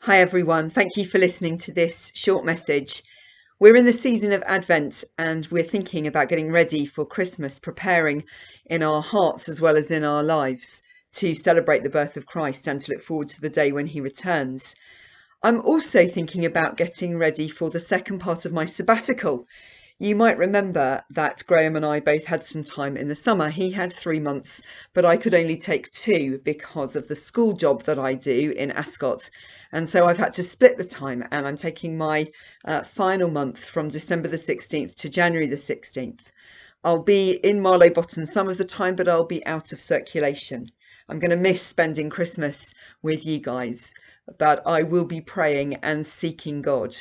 Hi everyone, thank you for listening to this short message. We're in the season of Advent and we're thinking about getting ready for Christmas, preparing in our hearts as well as in our lives to celebrate the birth of Christ and to look forward to the day when he returns. I'm also thinking about getting ready for the second part of my sabbatical. You might remember that Graham and I both had some time in the summer. He had 3 months, but I could only take 2 because of the school job that I do in Ascot. And so I've had to split the time, and I'm taking my final month from December the 16th to January the 16th. I'll be in Marlow Bottom some of the time, but I'll be out of circulation. I'm going to miss spending Christmas with you guys, but I will be praying and seeking God.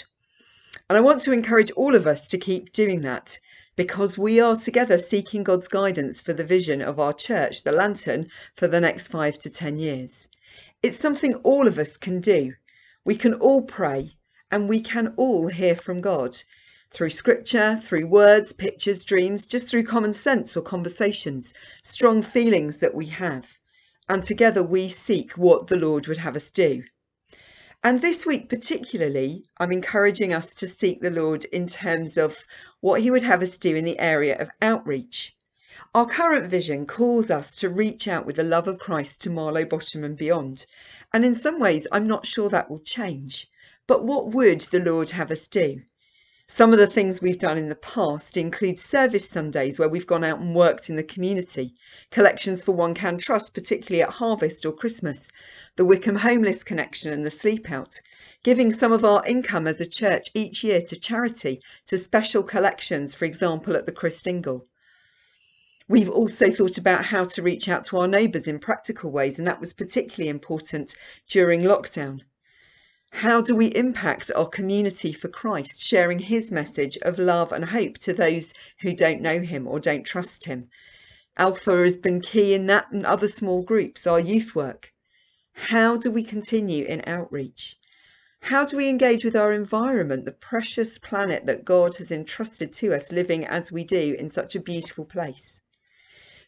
And I want to encourage all of us to keep doing that, because we are together seeking God's guidance for the vision of our church, the Lantern, for the next 5 to 10 years. It's something all of us can do. We can all pray and we can all hear from God through scripture, through words, pictures, dreams, just through common sense or conversations, strong feelings that we have. And together we seek what the Lord would have us do. And this week particularly, I'm encouraging us to seek the Lord in terms of what he would have us do in the area of outreach. Our current vision calls us to reach out with the love of Christ to Marlow Bottom and beyond. And in some ways, I'm not sure that will change. But what would the Lord have us do? Some of the things we've done in the past include service Sundays where we've gone out and worked in the community, collections for One Can Trust, particularly at Harvest or Christmas, the Wickham Homeless Connection and the Sleep Out, giving some of our income as a church each year to charity, to special collections, for example, at the Christingle. We've also thought about how to reach out to our neighbours in practical ways, and that was particularly important during lockdown. How do we impact our community for Christ, sharing his message of love and hope to those who don't know him or don't trust him? Alpha has been key in that and other small groups, our youth work. How do we continue in outreach? How do we engage with our environment, the precious planet that God has entrusted to us, living as we do in such a beautiful place?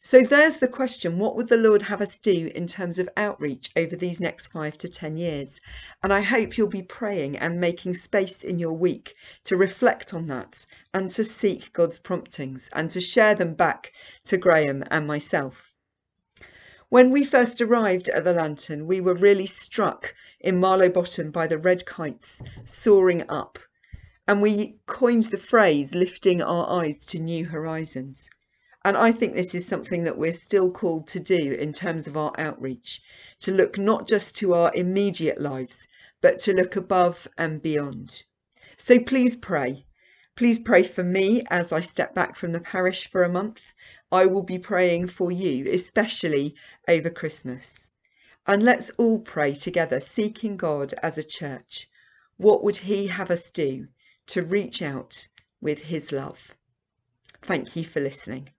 So there's the question, what would the Lord have us do in terms of outreach over these next 5 to 10 years? And I hope you'll be praying and making space in your week to reflect on that and to seek God's promptings and to share them back to Graham and myself. When we first arrived at the Lantern, we were really struck in Marlow Bottom by the red kites soaring up. And we coined the phrase, lifting our eyes to new horizons. And I think this is something that we're still called to do in terms of our outreach, to look not just to our immediate lives, but to look above and beyond. So please pray. Please pray for me as I step back from the parish for a month. I will be praying for you, especially over Christmas. And let's all pray together, seeking God as a church. What would he have us do to reach out with his love? Thank you for listening.